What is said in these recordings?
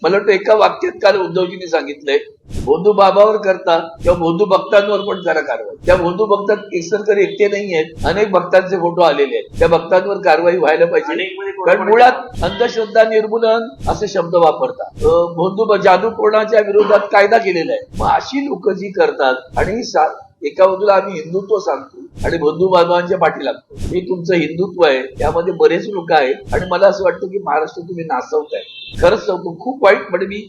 मला वाटतं एका वाक्यात काल उद्धवजींनी सांगितलंय, भोंदू बाबावर करता किंवा भोंदू भक्तांवर पण जरा कारवाई. त्या भोंदू भक्तात केसरकर एकटे नाही आहेत, अनेक भक्तांचे फोटो आलेले आहेत. त्या भक्तांवर कारवाई व्हायला पाहिजे. कारण मुळात अंधश्रद्धा निर्मूलन असे शब्द वापरतात. भोंदू जादू कोणाच्या विरोधात कायदा केलेला आहे. मग अशी लोक जी करतात आणि एका बाजूला आम्ही हिंदुत्व सांगतो आणि भोंदू बाबांच्या पाठी लागतो, हे तुमचं हिंदुत्व आहे. त्यामध्ये बरेच लोक आहेत आणि मला असं वाटतं की महाराष्ट्र तुम्ही नाचवताय. खरंच सांगतो, खूप वाईट. म्हणजे मी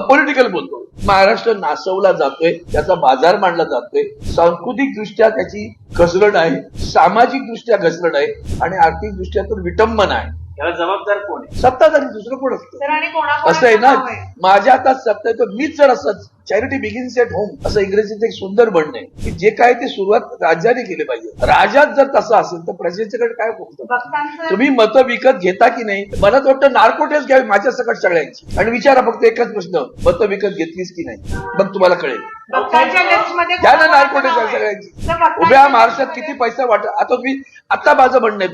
पॉलिटिकल बोलतो. महाराष्ट्र नाचवला जातोय, त्याचा बाजार मांडला जातोय. सांस्कृतिक दृष्ट्या त्याची घसरण आहे, सामाजिक दृष्ट्या घसरण आहे आणि आर्थिक दृष्ट्या तर विटंबना आहे. याला जबाबदार कोण आहे? सत्ताधारी, दुसरं कोण असतं? असं आहे ना, माझ्या हातात सत्ता आहे तर मीच जर असंच चॅरिटी बिगिन्स एट होम असं इंग्रजीत एक सुंदर म्हणणं आहे की जे काय ते सुरुवात राज्याने केली पाहिजे. राज्यात जर तसं असेल तर प्रजेच्याकडे काय बघतो? तुम्ही मतं विकत घेता की नाही? मला तर वाटतं नार्कोटेच घ्यावी माझ्या सकट सगळ्यांची आणि विचारा फक्त एकच प्रश्न, मतं विकत घेतलीस की नाही, मग तुम्हाला कळेल. घ्या ना नार्कोटेज सगळ्यांची. उभ्या महाराष्ट्रात किती पैसा वाटत. आता माझं म्हणणं आहे,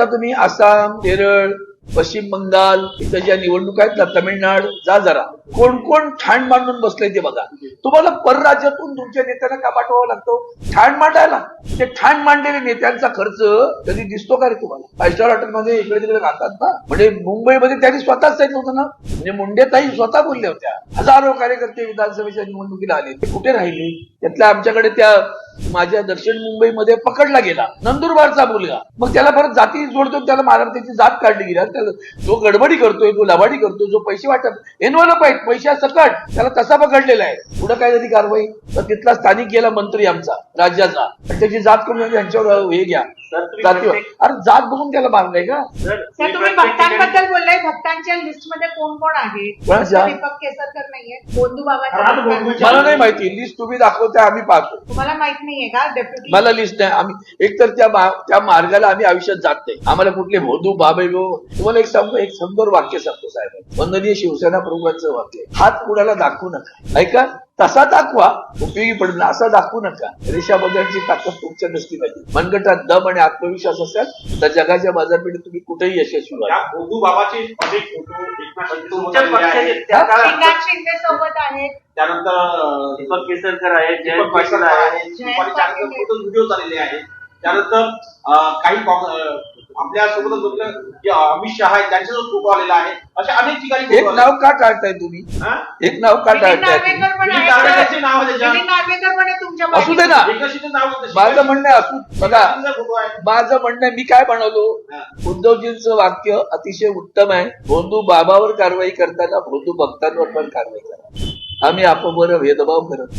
तुम्ही आसाम, केरळ, पश्चिम बंगाल इथं ज्या निवडणुका आहेत ना, तमिळनाडू जा जरा, कोण कोण ठाण मांडून बसलंय ते बघा. तुम्हाला परराज्यातून तुमच्या नेत्यांना का पाठवावा लागतो ठाण मांडायला? ते ठाण मांडलेल्या नेत्यांचा खर्च कधी दिसतो का रे तुम्हाला? 5 स्टार हॉटेलमध्ये इकडे तिकडे राहतात ना. म्हणजे मुंबईमध्ये त्यांनी स्वतःच सांगितलं होतं ना, म्हणजे मुंडेताई स्वतः बोलल्या होत्या. हजारो कार्यकर्ते विधानसभेच्या निवडणुकीला आले, ते कुठे राहिले? त्यातल्या आमच्याकडे त्या माझ्या दक्षिण मुंबईमध्ये पकडला गेला नंदुरबारचा मुलगा. मग त्याला परत जाती जोडतो, त्याला त्याची जात काढली गेली. जो गडबडी करतोय, जो लवाडी करतोय, जो पैसे वाटत एनवलप आहेत पैशा सकट, त्याला तसा पकडलेला आहे. पुढे काय झाली कारवाई? तर तिथला स्थानिक गेला मंत्री आमचा राज्याचा, त्याची जात करून त्यांच्यावर हे घ्या जातीवर. अरे जात बघून त्याला मारलंय का? तुम्ही भक्तांबद्दल बोललाय, भक्तांच्या लिस्ट मध्ये कोण कोण आहे? दीपक केसरकर नाहीये, भोंदू बाबा मला नाही माहिती. लिस्ट तुम्ही दाखवता, आम्ही पाहतो. तुम्हाला माहित नाहीये का डेप्युटी? मला लिस्ट नाही. आम्ही एकतर त्या मार्गाला आम्ही आयुष्यात जात नाही. आम्हाला कुठले भोंदू बाबा. तुम्हाला एक सांगतो, एक सुंदर वाक्य सांगतो साहेब, वंदनीय शिवसेना प्रमुखांचं वाक्य, हात कुणाला दाखवू नका. ऐका, तसा दाखवा, उपयोगी पडेल, असा दाखवू नका. रेषा बदलची ताकद तुमच्या नसली पाहिजे. मनगटात दम आणि आत्मविश्वास असेल तर जगाच्या बाजारपेठेत तुम्ही कुठेही यशस्वी व्हाल. भोंदू बाबाचे अनेक फोटो शिंदे सोबत आहेत, त्यानंतर दीपक केसरकर आहेत, जयंत पाटील आहेत, व्हिडिओ झालेले आहेत. त्यानंतर काही आपल्या सोबतच अमित शहा आहेत, त्यांचा जो फोटो आलेला आहे. अशा अनेक ठिकाणी एक नाव का टाळताय तुम्ही? एक नाव का टाळताय? असू दे ना, माझं म्हणणं असू. बघा, माझं म्हणणं मी काय बनवलो, उद्धवजींचं वाक्य अतिशय उत्तम आहे. भोंदू बाबावर कारवाई करताना भोंदू भक्तांवर पण कारवाई करा. आम्ही आपोआप भेदभाव करत.